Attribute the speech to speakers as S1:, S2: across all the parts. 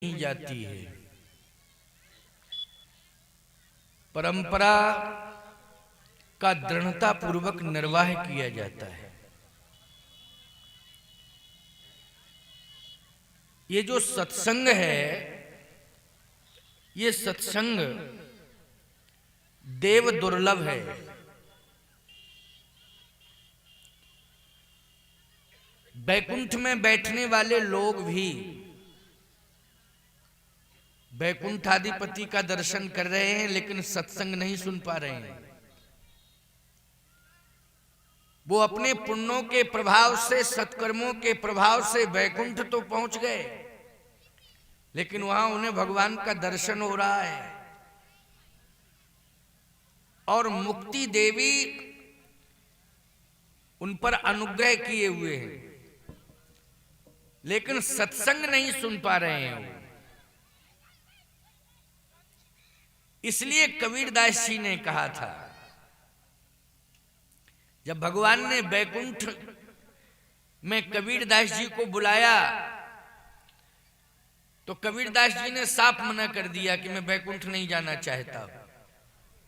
S1: नहीं जाती है। परंपरा का दृढ़ता पूर्वक निर्वाह किया जाता है। ये जो सत्संग है, ये सत्संग देव दुर्लभ है। बैकुंठ में बैठने वाले लोग भी बैकुंठाधिपति का दर्शन कर रहे हैं, लेकिन सत्संग नहीं सुन पा रहे हैं। वो अपने पुण्यों के प्रभाव से, सत्कर्मों के प्रभाव से बैकुंठ तो पहुंच गए, लेकिन वहां उन्हें भगवान का दर्शन हो रहा है और मुक्ति देवी उन पर अनुग्रह किए हुए हैं, लेकिन सत्संग नहीं सुन पा रहे हैं वो। इसलिए कबीरदास जी ने कहा था, जब भगवान ने बैकुंठ में कबीरदास जी को बुलाया तो कबीरदास जी ने साफ मना कर दिया कि मैं बैकुंठ नहीं जाना चाहता।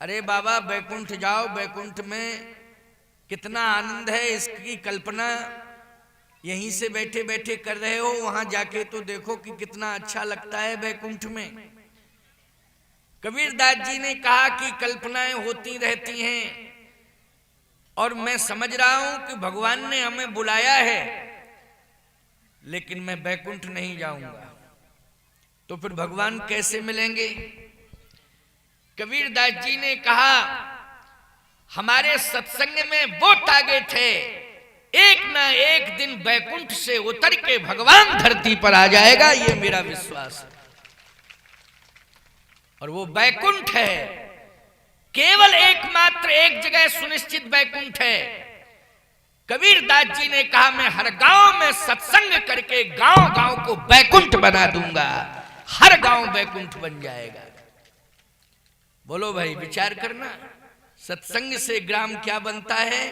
S1: अरे बाबा, बैकुंठ जाओ, बैकुंठ में कितना आनंद है, इसकी कल्पना यहीं से बैठे बैठे कर रहे हो, वहां जाके तो देखो कि कितना अच्छा लगता है बैकुंठ में। कबीरदास जी ने कहा कि कल्पनाएं होती रहती हैं और मैं समझ रहा हूं कि भगवान ने हमें बुलाया है, लेकिन मैं बैकुंठ नहीं जाऊंगा। तो फिर भगवान कैसे मिलेंगे? कबीरदास जी ने कहा, हमारे सत्संग में वो तागे थे, एक ना एक दिन बैकुंठ से उतर के भगवान धरती पर आ जाएगा, ये मेरा विश्वास है। और वो बैकुंठ है, केवल एकमात्र एक जगह सुनिश्चित बैकुंठ है। कबीरदास जी ने कहा, मैं हर गांव में सत्संग करके गांव गांव को बैकुंठ बना दूंगा, हर गांव बैकुंठ बन जाएगा। बोलो भाई, विचार करना, सत्संग से ग्राम क्या बनता है?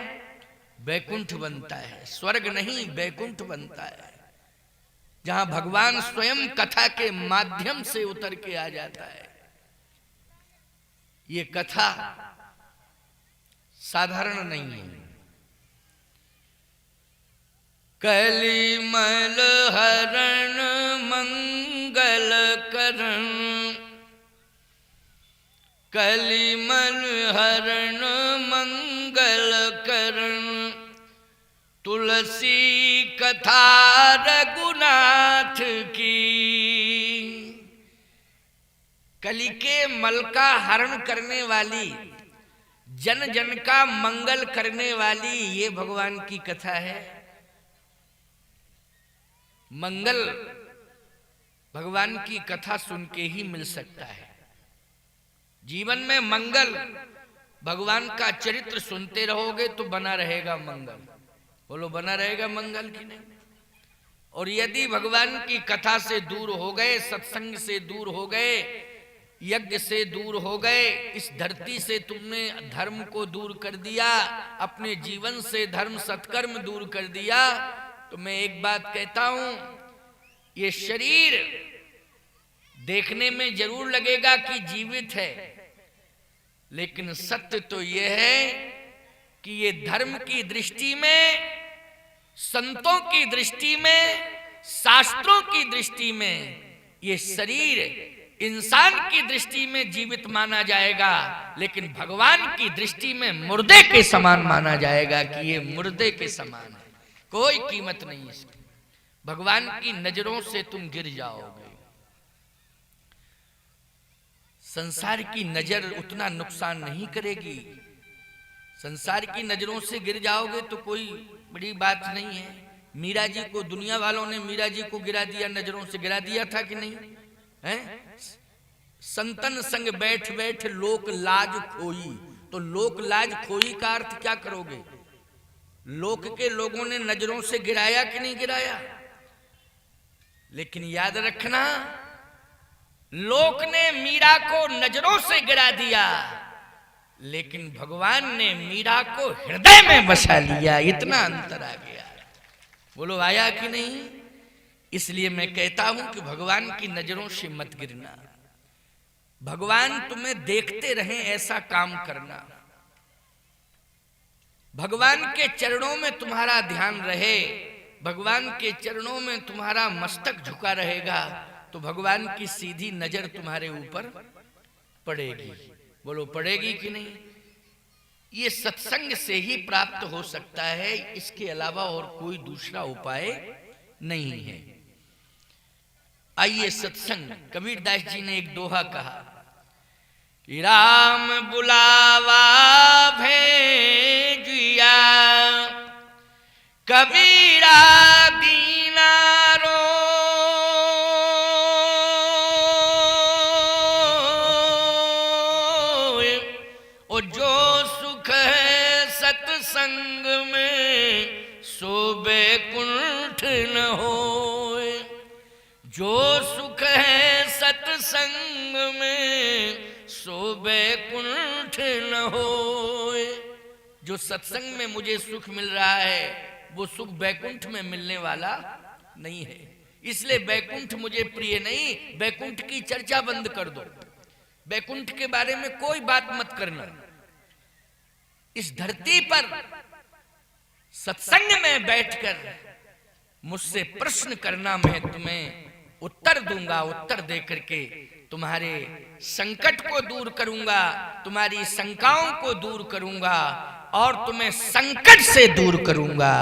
S1: बैकुंठ बनता है। स्वर्ग नहीं, बैकुंठ बनता है, जहां भगवान स्वयं कथा के माध्यम से उतर के आ जाता है। ये कथा साधारण नहीं है। कलिमल हरण मंगल करण, कलिमल हरण मंगल करण, तुलसी कथा रघुनाथ की। कली के मल का हरण करने वाली, जन जन का मंगल करने वाली, ये भगवान की कथा है। मंगल भगवान की कथा सुन के ही मिल सकता है। जीवन में मंगल, भगवान का चरित्र सुनते रहोगे तो बना रहेगा मंगल। बोलो, बना रहेगा मंगल की नहीं? और यदि भगवान की कथा से दूर हो गए, सत्संग से दूर हो गए, यज्ञ से दूर हो गए, इस धरती से तुमने धर्म को दूर कर दिया, अपने जीवन से धर्म सत्कर्म दूर कर दिया, तो मैं एक बात कहता हूं, ये शरीर देखने में जरूर लगेगा कि जीवित है, लेकिन सत्य तो यह है कि ये धर्म की दृष्टि में, संतों की दृष्टि में, शास्त्रों की दृष्टि में ये शरीर इंसान की दृष्टि में जीवित माना जाएगा, लेकिन भगवान की दृष्टि में मुर्दे के समान माना जाएगा कि ये मुर्दे के समान है, कोई कीमत नहीं इसकी। भगवान की नजरों से तुम गिर जाओगे। संसार की नजर उतना नुकसान नहीं करेगी। संसार की नजरों से गिर जाओगे तो कोई बड़ी बात नहीं है। मीरा जी को दुनिया वालों ने मीरा जी को गिरा दिया, नजरों से गिरा दिया था कि नहीं है? संतन संग बैठ बैठ लोक लाज खोई, तो लोक लाज खोई का अर्थ क्या करोगे? लोक के लोगों ने नजरों से गिराया कि नहीं गिराया? लेकिन याद रखना, लोक ने मीरा को नजरों से गिरा दिया, लेकिन भगवान ने मीरा को हृदय में बसा लिया। इतना अंतर आ गया। बोलो, आया कि नहीं? इसलिए मैं कहता हूं कि भगवान की नजरों से मत गिरना, भगवान तुम्हें देखते रहें ऐसा काम करना, भगवान के चरणों में तुम्हारा ध्यान रहे, भगवान के चरणों में तुम्हारा मस्तक झुका रहेगा तो भगवान की सीधी नजर तुम्हारे ऊपर पड़ेगी। बोलो पड़ेगी कि नहीं? ये सत्संग से ही प्राप्त हो सकता है, इसके अलावा और कोई दूसरा उपाय नहीं है। आइए सत्संग, कबीरदास जी ने एक दोहा कहा कि राम बुलावा भेजिया कबीरा दीना रो, और जो सुख है सत्संग में सो बैकुंठ न होए, जो सुख है सत्संग में सो बैकुंठ न होए। जो सत्संग में मुझे सुख मिल रहा है वो सुख बैकुंठ में मिलने वाला नहीं है, इसलिए बैकुंठ मुझे प्रिय नहीं। बैकुंठ की चर्चा बंद कर दो, बैकुंठ के बारे में कोई बात मत करना। इस धरती पर सत्संग में बैठकर मुझसे प्रश्न करना, मैं तुम्हें उत्तर दूंगा, उत्तर दे करके तुम्हारे संकट को दूर करूंगा, तुम्हारी शंकाओं को दूर करूंगा और तुम्हें संकट से दूर करूंगा।